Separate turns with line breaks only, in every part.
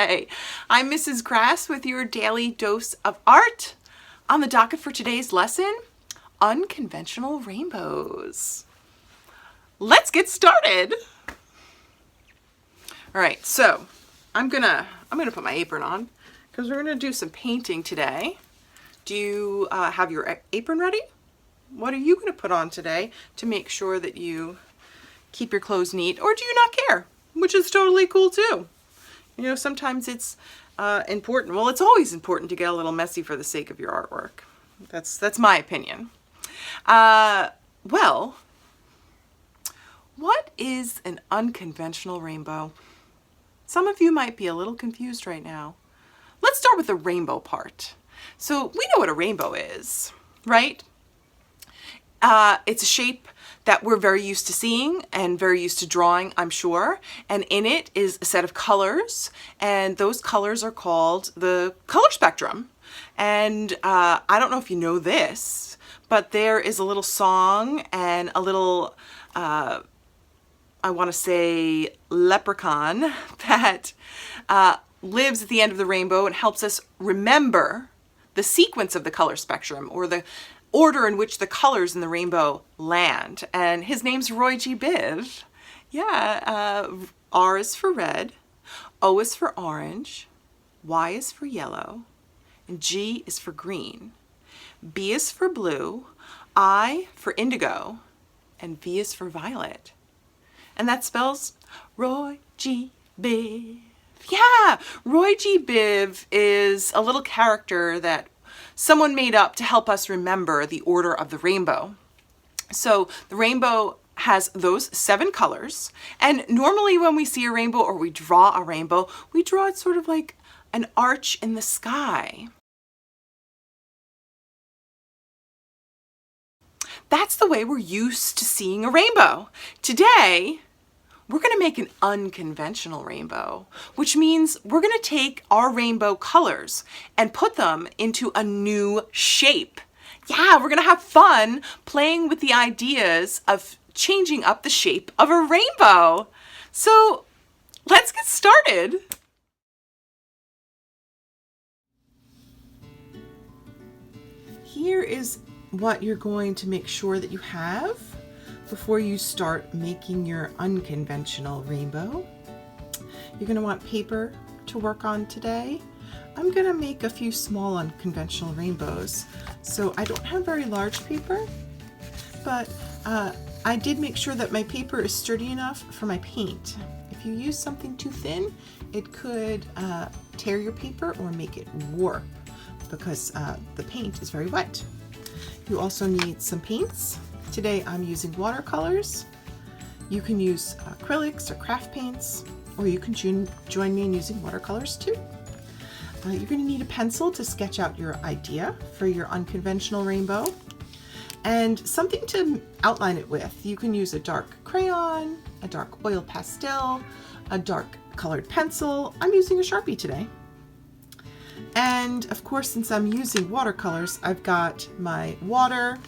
today. I'm Mrs. Grass with your daily dose of art. On the docket for today's lesson, Unconventional Rainbows. Let's get started. All right, so I'm gonna put my apron on because we're gonna do some painting today. Do you have your apron ready? What are you gonna put on today to make sure that you keep your clothes neat, or do you not care? Which is totally cool too. You know, sometimes it's important. Well, it's always important to get a little messy for the sake of your artwork. That's my opinion. Well, what is an unconventional rainbow? Some of you might be a little confused right now. Let's start with the rainbow part. So we know what a rainbow is, right? It's a shape that we're very used to seeing and very used to drawing, I'm sure. And in it is a set of colors, and those colors are called the color spectrum. And I don't know if you know this, but there is a little song and a little, I want to say, leprechaun that lives at the end of the rainbow and helps us remember the sequence of the color spectrum, or the order in which the colors in the rainbow land. And his name's Roy G. Biv. Yeah, R is for red, O is for orange, Y is for yellow, and G is for green. B is for blue, I for indigo, and V is for violet. And that spells Roy G. Biv. Yeah, Roy G. Biv is a little character that someone made up to help us remember the order of the rainbow. So the rainbow has those 7 colors, and normally when we see a rainbow or we draw a rainbow, we draw it sort of like an arch in the sky. That's the way we're used to seeing a rainbow. Today, we're going to make an unconventional rainbow, which means we're going to take our rainbow colors and put them into a new shape. Yeah, we're going to have fun playing with the ideas of changing up the shape of a rainbow. So let's get started. Here is what you're going to make sure that you have before you start making your unconventional rainbow. You're going to want paper to work on today. I'm going to make a few small unconventional rainbows. So I don't have very large paper, but I did make sure that my paper is sturdy enough for my paint. If you use something too thin, it could tear your paper or make it warp because the paint is very wet. You also need some paints. Today I'm using watercolors. You can use acrylics or craft paints, or you can join me in using watercolors too. You're going to need a pencil to sketch out your idea for your unconventional rainbow, and something to outline it with. You can use a dark crayon, a dark oil pastel, a dark colored pencil. I'm using a Sharpie today. And of course, since I'm using watercolors, I've got my water,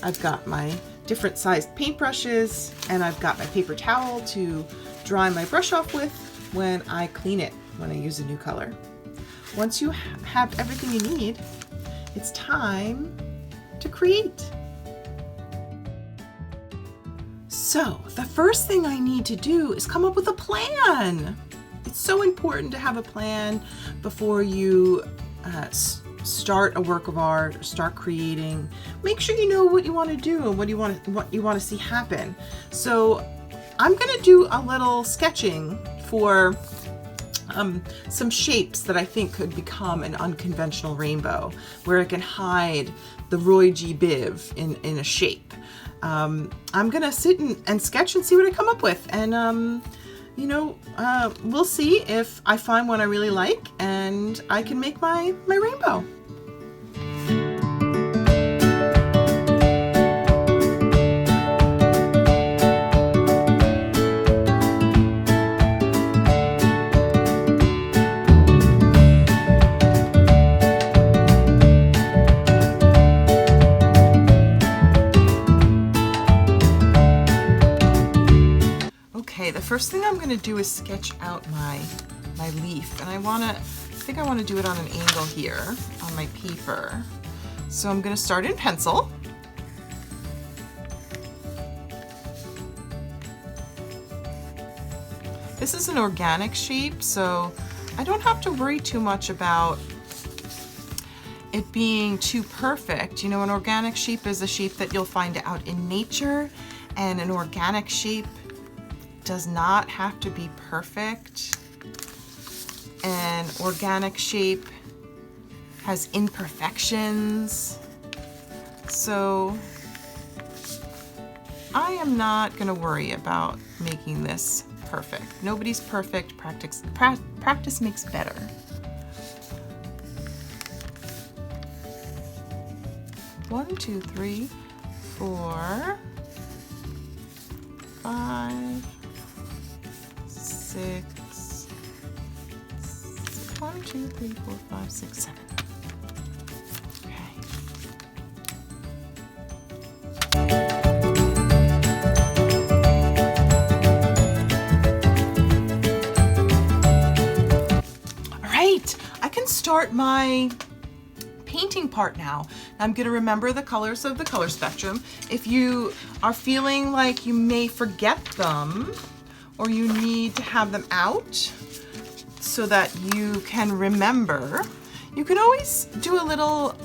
I've got my different sized paintbrushes, and I've got my paper towel to dry my brush off with when I clean it, when I use a new color. Once you have everything you need, it's time to create. So the first thing I need to do is come up with a plan. It's so important to have a plan before you start a work of art or start creating. Make sure you know what you want to do and what you want to see happen. So I'm going to do a little sketching for some shapes that I think could become an unconventional rainbow, where I can hide the Roy G. Biv in a shape. I'm going to sit and sketch and see what I come up with, and we'll see if I find one I really like and I can make my rainbow. Okay, the first thing I'm going to do is sketch out my my leaf, and I think I want to do it on an angle here on my paper. So I'm going to start in pencil. This is an organic shape, so I don't have to worry too much about it being too perfect. You know, an organic shape is a shape that you'll find out in nature, and an organic shape does not have to be perfect. An organic shape has imperfections. So I am not going to worry about making this perfect. Nobody's perfect. Practice makes better. One, two, three, 4, 5, 6. 1, 2, 3, 4, 5, 6, 7. Start my painting part now. I'm going to remember the colors of the color spectrum. If you are feeling like you may forget them or you need to have them out so that you can remember, you can always do a little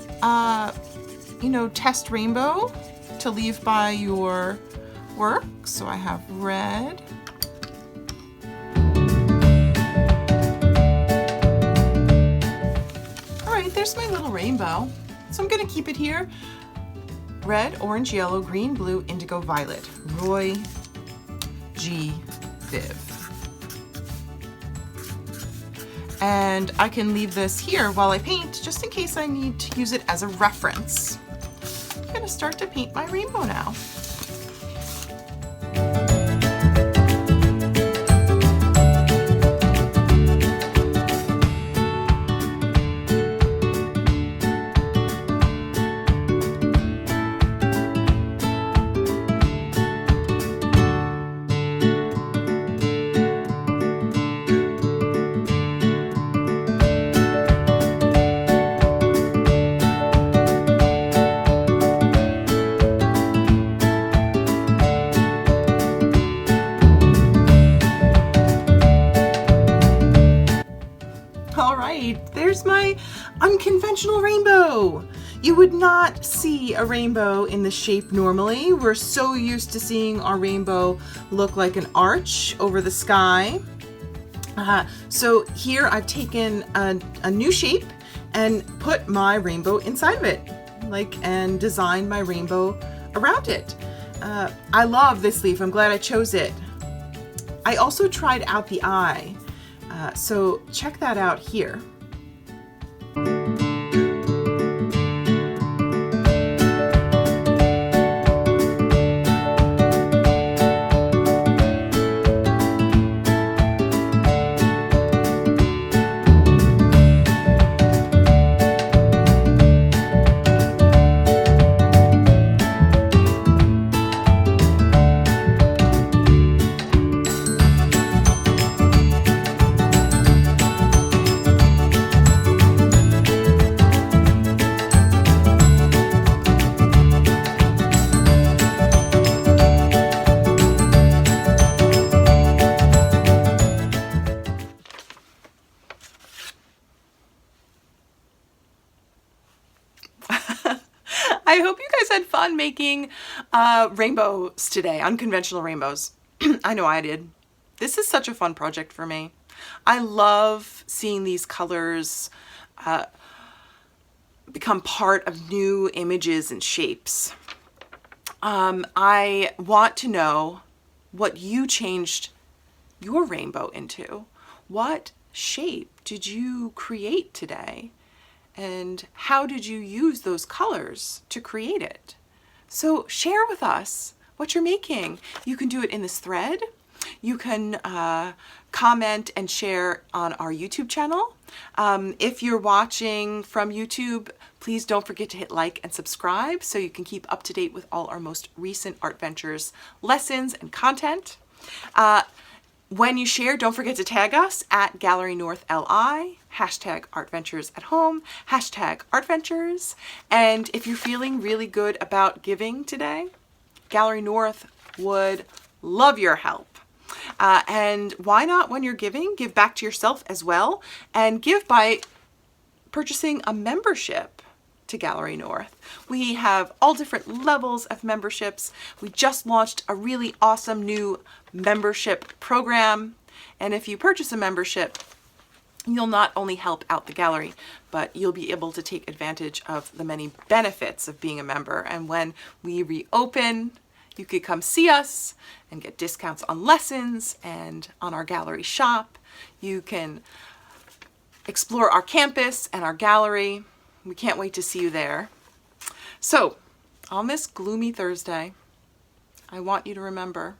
test rainbow to leave by your work. So I have red, there's my little rainbow. So I'm going to keep it here. Red, orange, yellow, green, blue, indigo, violet. Roy G. Biv. And I can leave this here while I paint just in case I need to use it as a reference. I'm going to start to paint my rainbow now. There's my unconventional rainbow. You would not see a rainbow in this shape normally. We're so used to seeing our rainbow look like an arch over the sky. So here I've taken a new shape and put my rainbow inside of it, and designed my rainbow around it. I love this leaf. I'm glad I chose it. I also tried out the eye. So check that out here. I hope you guys had fun making rainbows today, unconventional rainbows. I know I did. This is such a fun project for me. I love seeing these colors become part of new images and shapes. I want to know what you changed your rainbow into. What shape did you create today? And how did you use those colors to create it? So share with us what you're making. You can do it in this thread. You can comment and share on our YouTube channel. If you're watching from YouTube, please don't forget to hit like and subscribe so you can keep up to date with all our most recent Art Ventures lessons and content. When you share, don't forget to tag us at Gallery North LI, hashtag ArtVentures at Home, hashtag ArtVentures. And if you're feeling really good about giving today, Gallery North would love your help. And why not, when you're giving, give back to yourself as well, and give by purchasing a membership to Gallery North. We have all different levels of memberships. We just launched a really awesome new membership program. And if you purchase a membership, you'll not only help out the gallery, but you'll be able to take advantage of the many benefits of being a member. And when we reopen, you could come see us and get discounts on lessons and on our gallery shop. You can explore our campus and our gallery. We can't wait to see you there. So, on this gloomy Thursday, I want you to remember,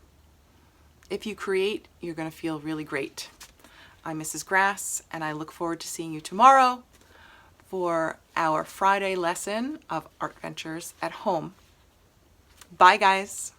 if you create, you're going to feel really great. I'm Mrs. Grass, and I look forward to seeing you tomorrow for our Friday lesson of ArtVentures at Home. Bye, guys.